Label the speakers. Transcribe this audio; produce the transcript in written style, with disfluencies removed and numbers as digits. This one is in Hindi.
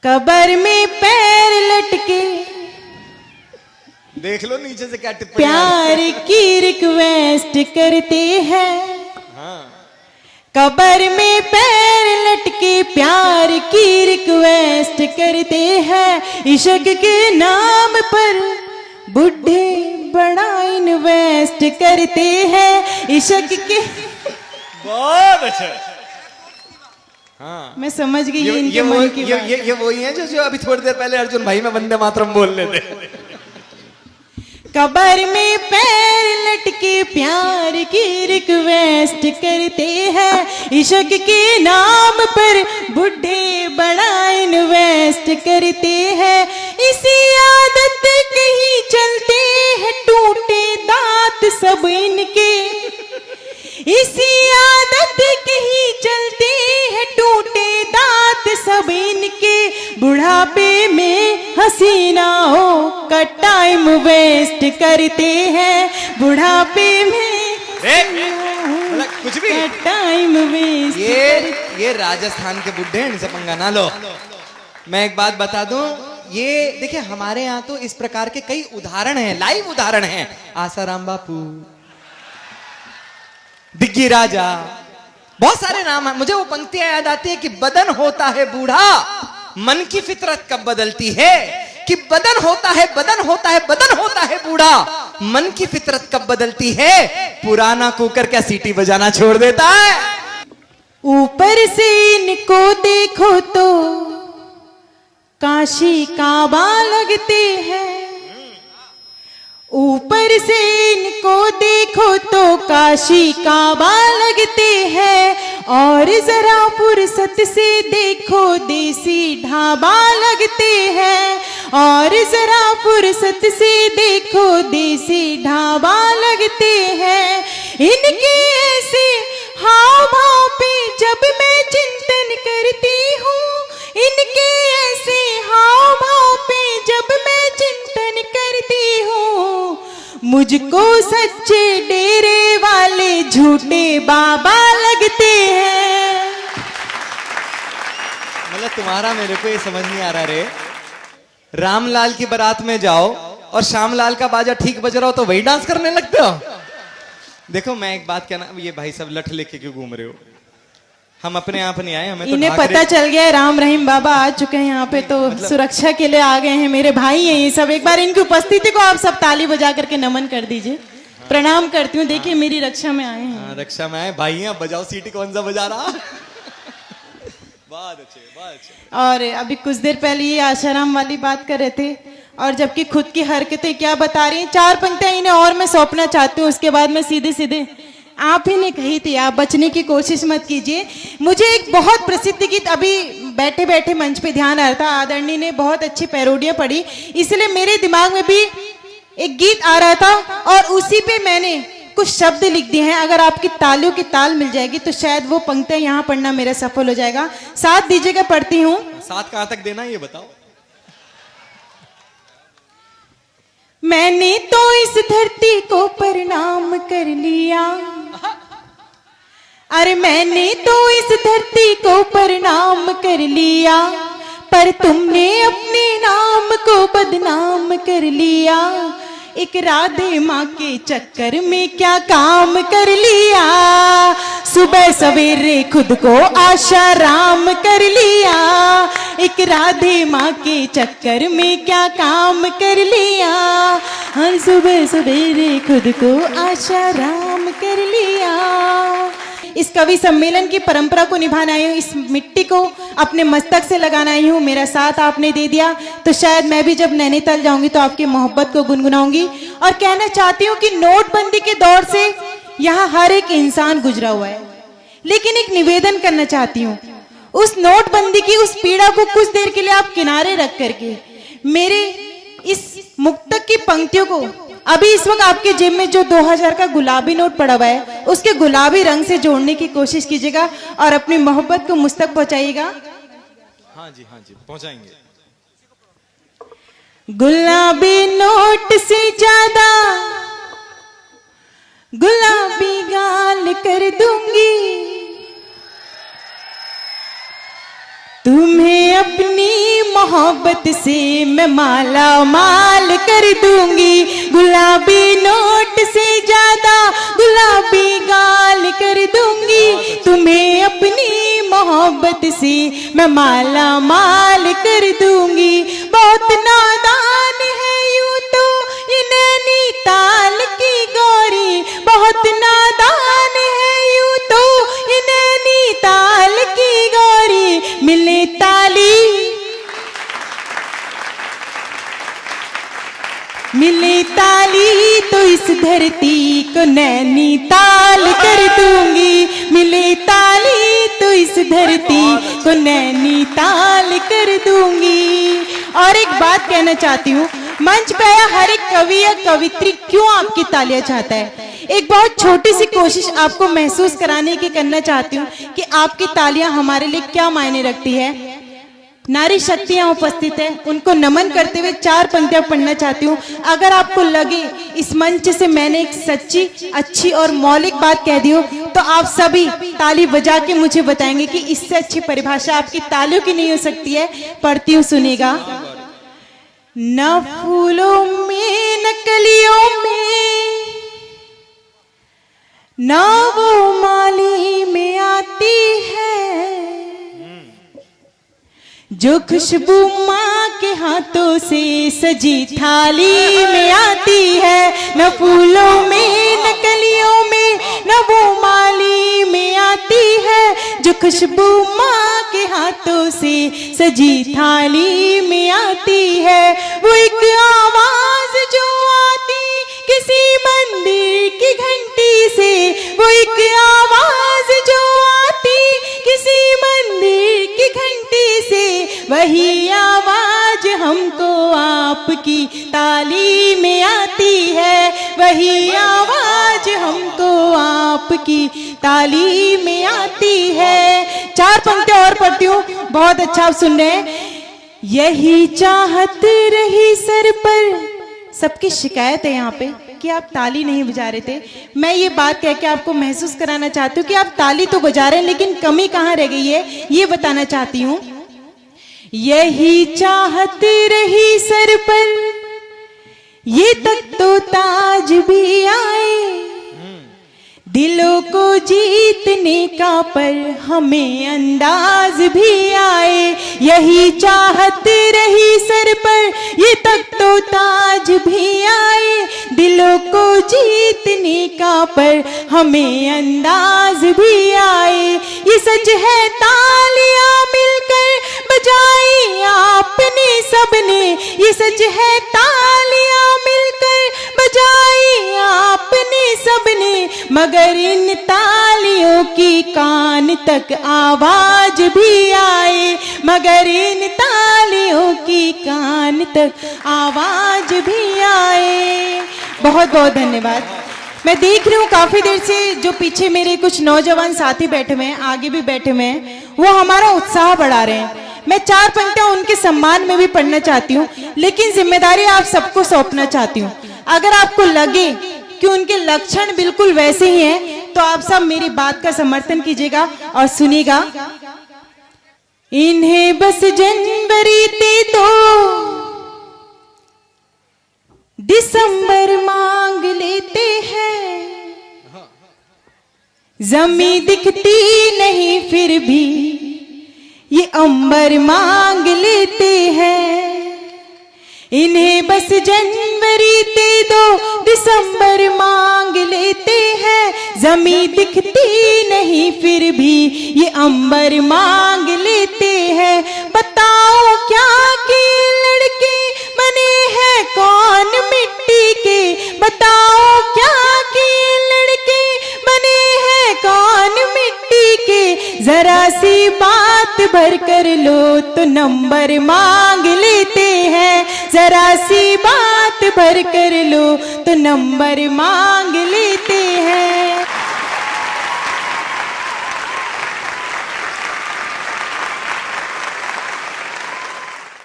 Speaker 1: कबर में पैर लटके
Speaker 2: देख लो नीचे से क्या टिप्पणी
Speaker 1: प्यार की रिक्वेस्ट करते हैं।
Speaker 2: हाँ।
Speaker 1: कबर में पैर लटके प्यार की रिक्वेस्ट करते हैं। इश्क के नाम पर बुढ़े बड़ा इन्वेस्ट करते हैं। इश्क के
Speaker 2: बहुत अच्छा। हाँ।
Speaker 1: मैं समझ गई इनके मन की बात।
Speaker 2: ये वही है जो अभी थोड़ी देर पहले अर्जुन भाई में वंदे मातरम बोल रहे थे।
Speaker 1: कबर में पैर लटके प्यार की रिक्वेस्ट करते हैं। इश्क के नाम पर बुढ़े बड़ा इन्वेस्ट करते हैं। इसी आदत के ही चलते हैं टूटे दांत सब इनके। इसी आदत के ही चलते हैं टूटे दांत सब इनके। बुढ़ापे में हसीनाओं का टाइम वेस्ट करते हैं। बुढ़ापे में
Speaker 2: कुछ भी
Speaker 1: टाइम वेस्ट।
Speaker 2: ये राजस्थान के बुढ़े हैं, इनसे पंगा ना लो। मैं एक बात बता दूं, ये देखिए हमारे यहाँ तो इस प्रकार के कई उदाहरण हैं, लाइव उदाहरण हैं। आसाराम बापू, दिग्गी राजा, बहुत सारे नाम हैं। मुझे वो पंक्तियां याद आती है कि बदन होता है बूढ़ा मन की फितरत कब बदलती है। कि बदन होता है बदन होता है बदन होता है बूढ़ा मन की फितरत कब बदलती है। पुराना कुकर क्या सीटी बजाना छोड़ देता है।
Speaker 1: ऊपर से इनको देखो तो काशी काबा लगते हैं। ऊपर से इनको देखो तो काशी काबा लगते हैं। और जरा फुर्सत से देखो देसी ढाबा लगते हैं। और जरा फुर्सत से देखो देसी ढाबा लगते हैं। इनके ऐसे हाव भाव पे जब मैं चिंतन करती हूँ। इनके ऐसे हाव भाव पे जब मैं चिंतन करती हूँ। मुझको सच्चे डेरे वाले झूठे बाबा लगते हैं।
Speaker 2: मतलब तुम्हारा मेरे को ये समझ नहीं आ रहा रे। रामलाल की बारात में जाओ और श्यामलाल का बाजा ठीक बज रहा हो तो वही डांस करने लगते हो। देखो मैं एक बात कहना, ये भाई सब लठ लेके क्यों घूम रहे हो? हम अपने आप नहीं आए, हमें तो
Speaker 1: इन्हें पता चल गया राम रहीम बाबा आ चुके हैं यहाँ पे, तो सुरक्षा के लिए आ गए हैं। मेरे भाई हैं ये सब। एक बार इनकी उपस्थिति को आप सब ताली बजा करके नमन कर दीजिए। प्रणाम करती हूँ। देखिए मेरी रक्षा में आए हैं।
Speaker 2: रक्षा में आए भाई हैं। बजाओ सीटी, कौन सा बजा रहा। बहुत अच्छे बहुत अच्छे।
Speaker 1: और अभी कुछ देर पहले ये आशाराम वाली बात कर रहे थे, और जबकि खुद की हरकतें क्या बता रही हैं। 4 पंक्तियां इन्हें और मैं सौंपना चाहती हूँ, उसके बाद मैं सीधे सीधे आप ही ने कही थी, आप बचने की कोशिश मत कीजिए। मुझे एक बहुत प्रसिद्ध गीत अभी बैठे बैठे मंच पे ध्यान आ रहा था। आदरणीय ने बहुत अच्छी पैरोडियां पढ़ी, इसलिए मेरे दिमाग में भी एक गीत आ रहा था और उसी पे मैंने कुछ शब्द लिख दिए हैं। अगर आपकी तालियों की ताल मिल जाएगी तो शायद वो पंक्तियां यहाँ पढ़ना मेरा सफल हो जाएगा। साथ दीजिएगा, पढ़ती हूँ।
Speaker 2: साथ कहाँ तक देना ये बताओ।
Speaker 1: मैंने तो इस धरती को प्रणाम कर लिया। अरे मैंने तो इस धरती को प्रणाम कर लिया, पर तुमने अपने नाम को बदनाम कर लिया। एक राधे माँ के चक्कर में क्या काम कर लिया। सुबह सवेरे खुद को आशा राम कर लिया। एक राधे माँ के चक्कर में क्या काम कर लिया। हर सुबह सवेरे खुद को आशा राम कर लिया। इस कवि सम्मेलन की परंपरा को निभाना आई हूँ, इस मिट्टी को अपने मस्तक से लगाना आई हूँ। मेरा साथ आपने दे दिया तो शायद मैं भी जब नैनीताल जाऊंगी तो आपकी मोहब्बत को गुनगुनाऊंगी। और कहना चाहती हूँ कि नोटबंदी के दौर से यहाँ हर एक इंसान गुजरा हुआ है, लेकिन एक निवेदन करना चाहती हूँ, उस नोटबंदी की उस पीड़ा को कुछ देर के लिए आप किनारे रख करके मेरे इस मुक्तक की पंक्तियों को, अभी इस वक्त आपके जेब में जो 2000 का गुलाबी नोट पड़ा हुआ है उसके गुलाबी रंग से जोड़ने की कोशिश कीजिएगा और अपनी मोहब्बत को मुझ तक पहुंचाइएगा।
Speaker 2: हाँ जी पहुंचाएंगे।
Speaker 1: गुलाबी नोट से ज्यादा गुलाबी गाल कर दूंगी, तुम्हें अपनी मोहब्बत से मैं माला माल कर दूंगी, गुलाबी नोट से ज्यादा गुलाबी गाल कर दूंगी, तुम्हें अपनी मोहब्बत से मैं माला माल कर दूंगी। बहुत नादान है यूं तो ये नैनीताल की गोरी, बहुत नादान है यूं तो ये नैनीताल की गोरी, मिले ताली मिले ताली तो इस धरती को नैनीताल कर दूंगी, मिले ताली तो इस धरती को नैनीताल कर दूंगी। और एक बात कहना चाहती हूँ, मंच पे आया हर एक कवि या कवित्री क्यों आपकी तालियां चाहता है। एक बहुत छोटी सी कोशिश आपको महसूस कराने की करना चाहती हूँ कि आपकी तालियां हमारे लिए क्या मायने रखती है। नारी शक्तियां उपस्थित है, उनको नमन करते हुए 4 पंक्तियां पढ़ना चाहती हूँ। अगर आपको लगे इस मंच से मैंने एक सच्ची, अच्छी और मौलिक बात कह दी हो तो आप सभी ताली बजा के मुझे बताएंगे कि इससे अच्छी परिभाषा आपकी तालियों की नहीं हो सकती है। पढ़ती हूँ, सुनेगा। न फूलों में न कलियों में न वो माली में आती है, जो खुशबू माँ के हाथों से सजी थाली में आती है। न फूलों में न कलियों में न वो माली में आती है, जो खुशबू माँ के हाथों से सजी थाली में आती है। वो एक आवाज जो आती किसी मंदिर की घंटी से, वो एक आवाज जो आती किसी मंदिर की घंटी से, वही आवाज हमको आपकी ताली में आती है, वही आवाज हमको आपकी ताली में आती है। 4 पंक्तियां और पढ़ती हूँ, बहुत अच्छा आप सुन रहे हैं। यही चाहत रही सर पर, सबकी शिकायत है यहाँ पे कि आप ताली नहीं बजा रहे थे। मैं ये बात कह के आपको महसूस कराना चाहती हूँ कि आप ताली तो बजा रहे हैं, लेकिन कमी कहाँ रह गई है ये बताना चाहती हूँ। यही चाहत रही सर पर, ये तक तो ताज भी आए, दिलों को जीतने का पर हमें अंदाज भी आए। यही चाहत रही सर पर, ये तक तो ताज भी आए, दिलों को जीतने का पर हमें अंदाज भी आए। ये सच है तालियां मिलकर बजाई आपने सबने, ये सच है तालियां मिलकर बजाई आपने सबने, मगर इन तालियों की कान तक आवाज भी आए, मगर इन तालियों की कान तक आवाज भी आए। बहुत बहुत धन्यवाद। मैं देख रही हूँ काफी देर से जो पीछे मेरे कुछ नौजवान साथी बैठे हुए हैं, आगे भी बैठे हुए हैं, वो हमारा उत्साह बढ़ा रहे हैं। मैं 4 पंक्तियां उनके सम्मान में भी पढ़ना चाहती हूँ, लेकिन जिम्मेदारी आप सबको सौंपना चाहती हूँ। अगर आपको लगे कि उनके लक्षण बिल्कुल वैसे ही हैं, तो आप सब मेरी बात का समर्थन कीजिएगा और सुनिएगा। इन्हें बस जनवरी ते तो दिसंबर मांग लेते हैं, जमी दिखती नहीं फिर भी ये अंबर मांग लेते हैं। इन्हें बस जनवरी ते दो दिसंबर मांग लेते हैं, जमी दिखती नहीं फिर भी ये अंबर मांग लेते हैं। बताओ क्या कि लड़के बने हैं कौन मिट्टी के, बताओ क्या कि लड़के बने हैं कौन मिट्टी के, जरा सी बात भर कर लो तो नंबर मांग लेते हैं, जरा सी बात भर कर लो तो नंबर मांग लेते